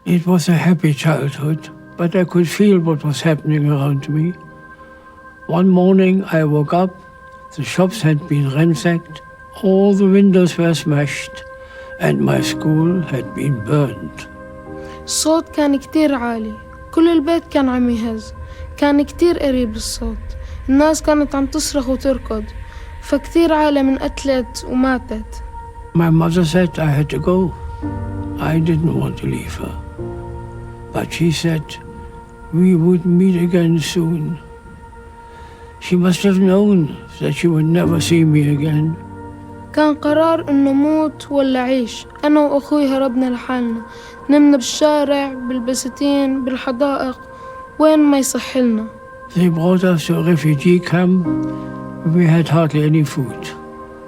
It was a happy childhood, but I could feel what was happening around me. One morning I woke up, the shops had been ransacked, all the windows were smashed, and my school had been burned. الصوت كان كتير عالي، كل البيت كان عم يهز، كان كتير قريب الصوت، الناس كانت عم تصرخ وتركض، فكتير عالم انقتلت وماتت. My mother said I had to go. I didn't want to leave her. But she said we would meet again soon. She must have known that she would never see me again. كان قرار إنه موت ولا عيش. أنا وأخوي هربنا لحالنا، نمنا بالشارع، بالبساتين، بالحدائق، وين ما يصح لنا. They brought us to a refugee camp. We had hardly any food.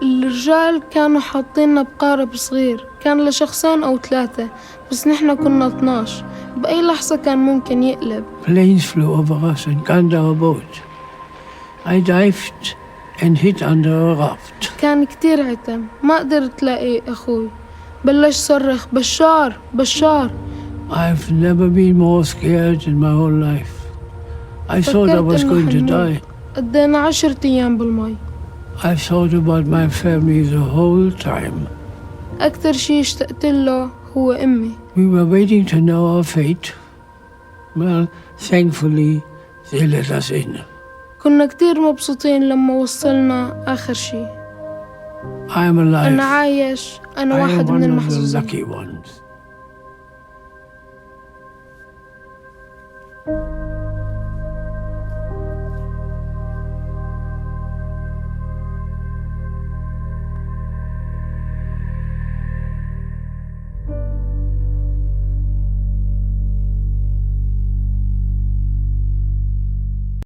الرجال كانوا حاطيننا بقارب صغير، كان لشخصين أو 3، بس نحنا كنا 12، بأي لحظة كان ممكن يقلب. Planes flew over us and gunned our boat. I dived and hid under a raft. كان كتير عتم، ما قدرت لاقي أخوي، بلش صرخ بشار بشار. I've never been more scared in my whole life. I thought I was going to die. قضينا 10 أيام بالمي. I thought about my family the whole time. أكتر شي اشتقت له هو أمي. We were waiting to know our fate. Well, thankfully, they let us in. كنا كتير مبسوطين لما وصلنا آخر شي. I'm alive. أنا عايش، أنا I am واحد من one of the المحظوظين. lucky ones.